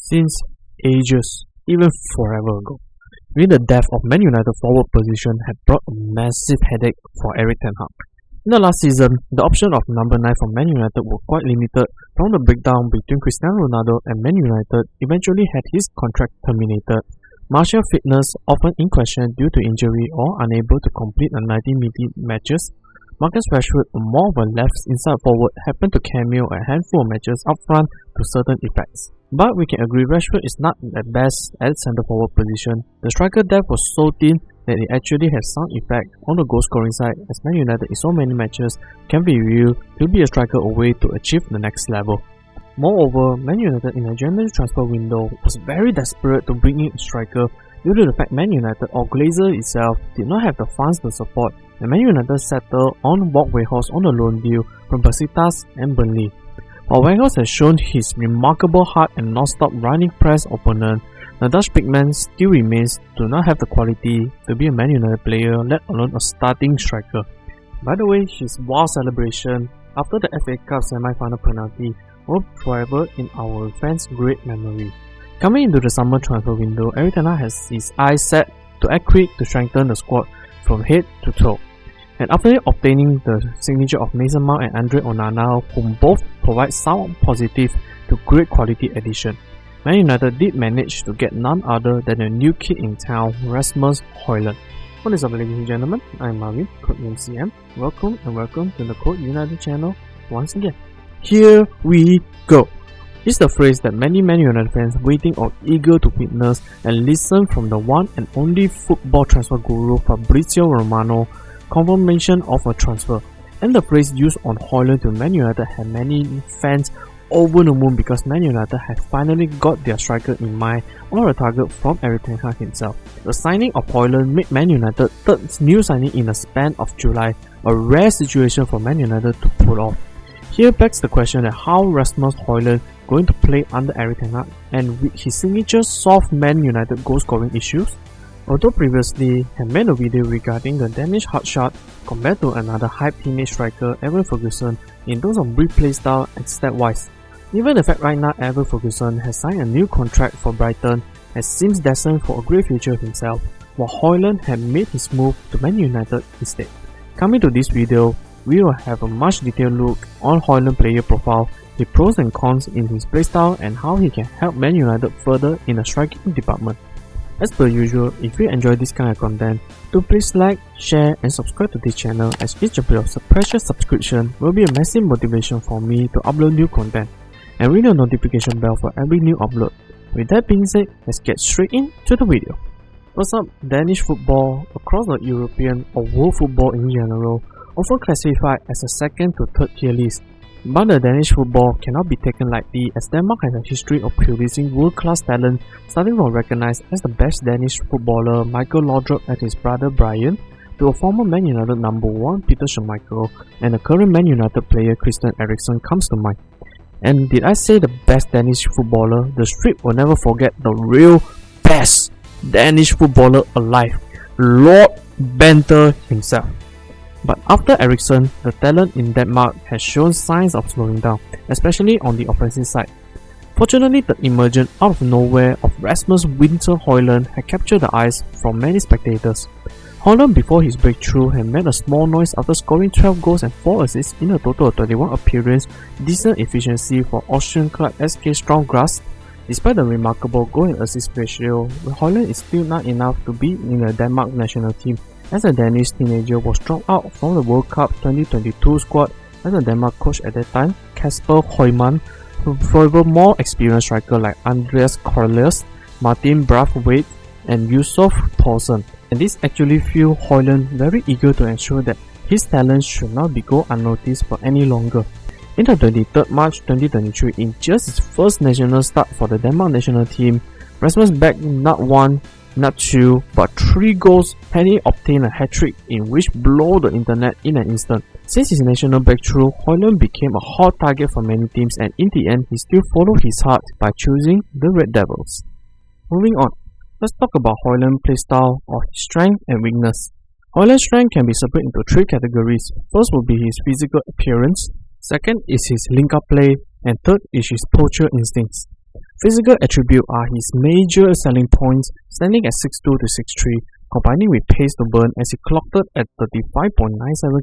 since ages, even forever ago. With the death of Man United forward position had brought a massive headache for Erik ten Hag. In the last season, the option of number 9 for Man United were quite limited. From the breakdown between Cristiano Ronaldo and Man United eventually had his contract terminated. Martial fitness often in question due to injury or unable to complete a 90-minute matches. Marcus Rashford, more of a left inside forward, happened to cameo a handful of matches up front to certain effects. But we can agree Rashford is not at best at centre forward position. The striker depth was so thin that it actually has some effect on the goal scoring side, as Man United in so many matches can be viewed to be a striker away to achieve the next level. Moreover, Man United in a January transfer window was very desperate to bring in a striker due to the fact Man United or Glazer itself did not have the funds to support, and Man United settled on Wout Weghorst on a loan deal from Besiktas and Burnley. While Weghorst has shown his remarkable hard and non-stop running press opponent, the Dutch big man still remains to not have the quality to be a Man United player, let alone a starting striker. By the way, his wild celebration after the FA Cup semi-final penalty will forever in our fans' great memory. Coming into the summer transfer window, Erik ten Hag has his eyes set to act quick to strengthen the squad from head to toe. And after obtaining the signature of Mason Mount and Andre Onana, whom both provide sound positive to great quality addition, Man United did manage to get none other than a new kid in town, RASMUS HÖJLUND. What is up, ladies and gentlemen? I'm Marvin, codename CM. Welcome to the Code United channel once again. Here we go. It's the phrase that many Man United fans waiting or eager to witness and listen from the one and only football transfer guru Fabrizio Romano, confirmation of a transfer. And the phrase used on Højlund to Man United had many fans over the moon because Man United had finally got their striker in mind or a target from Erik ten Hag himself. The signing of Højlund made Man United third new signing in a span of July, a rare situation for Man United to pull off. Here begs the question that how RASMUS HÖJLUND going to play under Erik ten Hag and with his signature solve Man United goal scoring issues? Although previously had made a video regarding the Danish hotshot compared to another hype teenage striker Evan Ferguson in terms of brief playstyle and stat-wise. Even the fact right now Evan Ferguson has signed a new contract for Brighton and seems destined for a great future himself, while Højlund had made his move to Man United instead. Coming to this video, we will have a much detailed look on Højlund player profile, the pros and cons in his playstyle and how he can help Man United further in the striking department. As per usual, if you enjoy this kind of content, do please like, share and subscribe to this channel, as each of your precious subscription will be a massive motivation for me to upload new content, and ring the notification bell for every new upload. With that being said, let's get straight into the video. First up, Danish football across the European or world football in general often classified as a second to third tier list. But the Danish football cannot be taken lightly, as Denmark has a history of producing world-class talent, starting from recognized as the best Danish footballer Michael Laudrup and his brother Brian, to a former Man United number 1 Peter Schmeichel, and a current Man United player Christian Eriksen comes to mind. And did I say the best Danish footballer? The street will never forget the real best Danish footballer alive, Lord Bender himself. But after Eriksen, the talent in Denmark has shown signs of slowing down, especially on the offensive side. Fortunately, the emergence out of nowhere of Rasmus Højlund had captured the eyes from many spectators. Højlund, before his breakthrough, had made a small noise after scoring 12 goals and 4 assists in a total of 21 appearances, decent efficiency for Austrian club SK Sturm Graz. Despite the remarkable goal and assist ratio, Højlund is still not enough to be in the Denmark national team, as a Danish teenager was dropped out from the World Cup 2022 squad as the Denmark coach at that time, Kasper Højlund, who favored more experienced strikers like Andreas Cornelius, Martin Braithwaite and Yusof Poulsen. And this actually fueled Højlund very eager to ensure that his talent should not go unnoticed for any longer. In the 23rd March 2023, in just his first national start for the Denmark national team, Rasmus bagged not 1, not 2, but 3 goals, and he obtained a hat-trick in which blew the internet in an instant. Since his national breakthrough, Højlund became a hot target for many teams, and in the end, he still followed his heart by choosing the Red Devils. Moving on, let's talk about Højlund's playstyle of strength and weakness. Højlund's strength can be separated into 3 categories. First will be his physical appearance, second is his link-up play, and third is his poacher instincts. Physical attributes are his major selling points, standing at 6'2 to 6'3", combining with pace to burn as he clocked at 35.97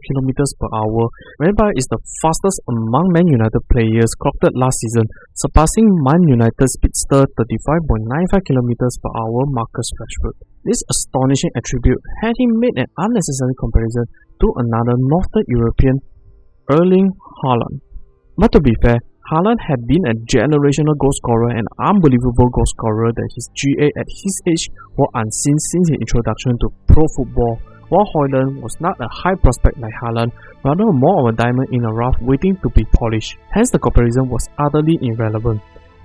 km per hour, whereby is the fastest among Man United players clocked last season, surpassing Man United speedster 35.95 km per hour Marcus Rashford. This astonishing attribute had him made an unnecessary comparison to another Northern European, Erling Haaland. But to be fair, Haaland had been a generational goalscorer and unbelievable goalscorer that his GA at his age were unseen since his introduction to pro football, while Højlund was not a high prospect like Haaland, rather more of a diamond in a rough waiting to be polished. Hence the comparison was utterly irrelevant.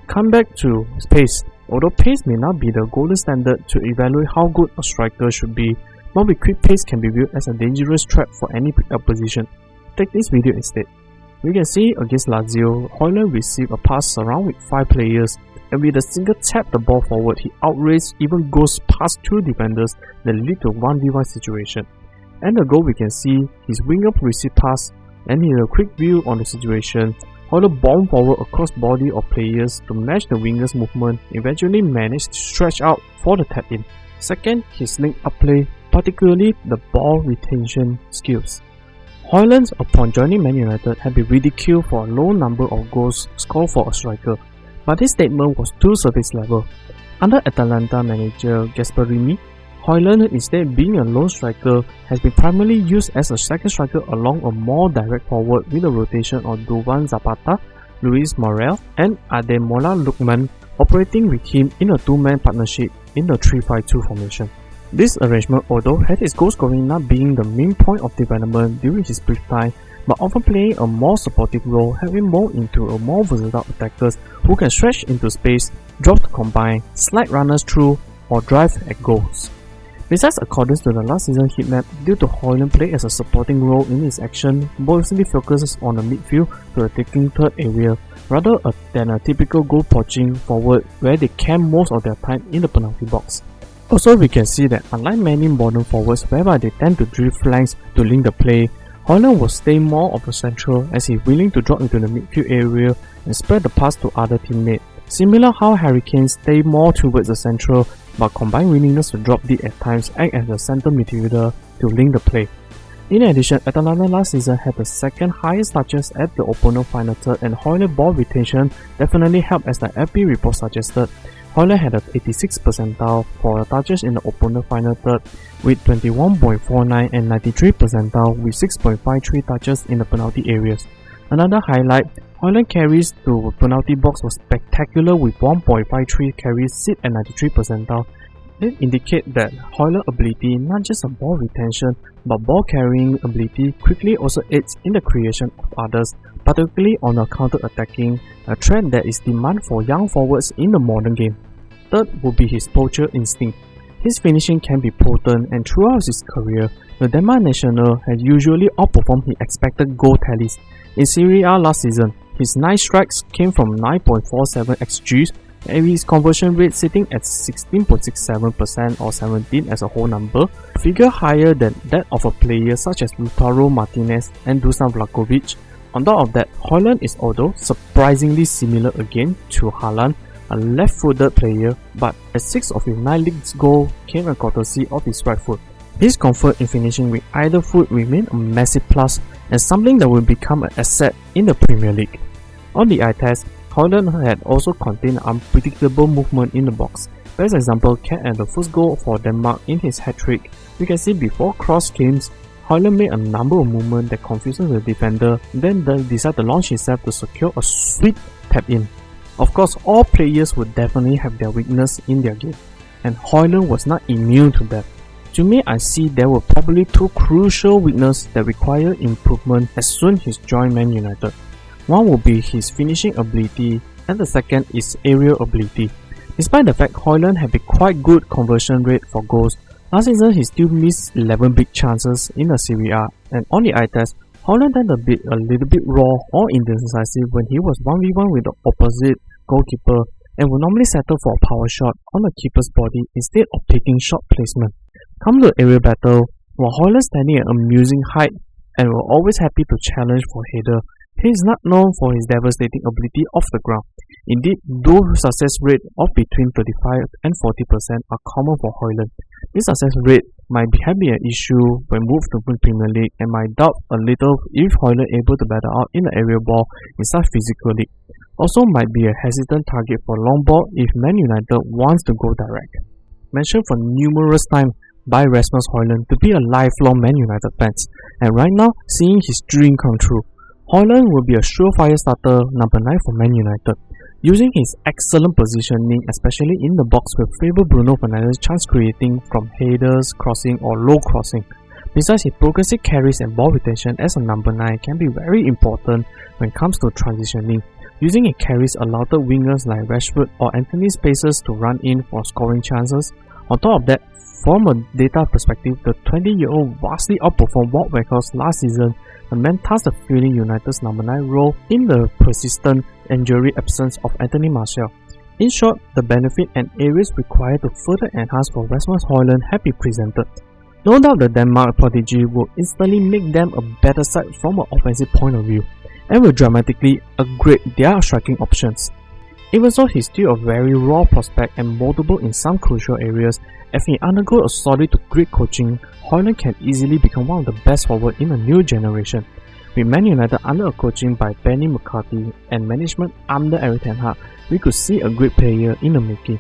Come back to pace. Although pace may not be the golden standard to evaluate how good a striker should be, but with quick pace can be viewed as a dangerous threat for any opposition. Take this video instead. We can see against Lazio, Højlund received a pass around with 5 players, and with a single tap the ball forward, he outraced even goes past 2 defenders that lead to 1v1 situation. And the goal we can see his winger received pass, and in a quick view on the situation, Højlund bombed forward across body of players to match the winger's movement, eventually managed to stretch out for the tap in. Second, his link-up play, particularly the ball retention skills. Højlund, upon joining Man United, had been ridiculed for a low number of goals scored for a striker, but this statement was too surface level. Under Atalanta manager Gasperini, Højlund, instead being a lone striker, has been primarily used as a second striker along a more direct forward with a rotation of Duvan Zapata, Luis Morel, and Ademola Lookman operating with him in a two-man partnership in the 3-5-2 formation. This arrangement, although had his goal scoring not being the main point of development during his brief time, but often playing a more supportive role, having more into a more versatile attackers who can stretch into space, drop to combine, slide runners through, or drive at goals. Besides, according to the last season heatmap, due to Højlund play as a supporting role in his action, mostly focuses on the midfield to the taking third area, rather than a typical goal poaching forward where they camp most of their time in the penalty box. Also, we can see that unlike many modern forwards whereby they tend to drift flanks to link the play, Højlund will stay more of a central as he is willing to drop into the midfield area and spread the pass to other teammates. Similar how Harry Kane stay more towards the central, but combined willingness to drop deep at times act as a center midfielder to link the play. In addition, Atalanta last season had the second highest touches at the opponent final third, and Højlund ball retention definitely helped, as the FP report suggested. Højlund had an 86th percentile for the touches in the opponent final third with 21.49 and 93 percentile with 6.53 touches in the penalty areas. Another highlight, Højlund carries to penalty box was spectacular with 1.53 carries sit at 93 percentile. This indicates that Højlund's ability, not just a ball retention but ball carrying ability, quickly also aids in the creation of others, particularly on a counter-attacking, a trend that is demand for young forwards in the modern game. Third would be his poacher instinct. His finishing can be potent, and throughout his career, the Denmark national has usually outperformed his expected goal tallies. In Serie A last season, his 9 strikes came from 9.47 xGs, and his conversion rate sitting at 16.67% or 17 as a whole number, a figure higher than that of a player such as Lautaro Martinez and Dusan Vlahovic. On top of that, Højlund is although surprisingly similar again to Haaland, a left-footed player, but as 6 of his 9 league goals came at courtesy of his right foot. His comfort in finishing with either foot remained a massive plus and something that will become an asset in the Premier League. On the eye test, Højlund had also contained unpredictable movement in the box. Best example came at the first goal for Denmark in his hat-trick. We can see before cross came, Højlund made a number of movements that confuses the defender, then decided to launch himself to secure a sweet tap-in. Of course, all players would definitely have their weakness in their game, and Højlund was not immune to that. To me, I see there were probably 2 crucial weaknesses that require improvement as soon as he joined Man United. One would be his finishing ability, and the second is aerial ability. Despite the fact Højlund had a quite good conversion rate for goals, last season he still missed 11 big chances in the Serie A, and on the eye test, Højlund tended to be a little bit raw or indecisive when he was 1v1 with the opposite goalkeeper and would normally settle for a power shot on the keeper's body instead of taking shot placement. Come to aerial battle, while Højlund standing at an amusing height and were always happy to challenge for header, He is not known for his devastating ability off the ground. Indeed, though success rate of between 35 and 40% are common for Højlund, this success rate might be an issue when moved to Premier League and might doubt a little if Højlund able to battle out in the aerial ball in such physical league. Also might be a hesitant target for long ball if Man United wants to go direct. Mentioned for numerous times by RASMUS HØJLUND to be a lifelong Man United fan, and right now seeing his dream come true. Højlund will be a surefire starter number 9 for Man United. Using his excellent positioning, especially in the box, will favor Bruno Fernandes' chance creating from headers, crossing or low crossing. Besides, his progressive carries and ball retention as a number 9 can be very important when it comes to transitioning. Using his carries allowed wingers like Rashford or Anthony spaces to run in for scoring chances. On top of that, from a data perspective, the 20-year-old vastly outperformed Wout Weghorst last season. The man tasked filling United's number 9 role in the persistent injury absence of Anthony Martial. In short, the benefit and areas required to further enhance for RASMUS HØJLUND have been presented. No doubt the Denmark prodigy will instantly make them a better side from an offensive point of view, and will dramatically upgrade their striking options. Even so, he's still a very raw prospect and moldable in some crucial areas. If he undergoes a solid to great coaching, Højlund can easily become one of the best forward in a new generation. With Man United under a coaching by Benny McCarthy and management under Erik ten Hag, we could see a great player in the making.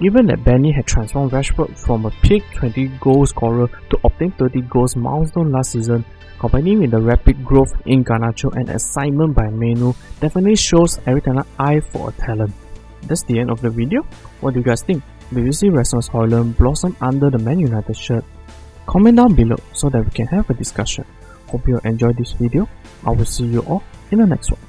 Given that Benny had transformed Rashford from a peak 20 goal scorer to obtain 30 goals milestone last season, combining with the rapid growth in Garnacho and assignment by Menu, definitely shows Erik ten Hag's eye for a talent. That's the end of the video. What do you guys think? Do you see RASMUS HØJLUND blossom under the Man United shirt? Comment down below so that we can have a discussion. Hope you enjoyed this video. I will see you all in the next one.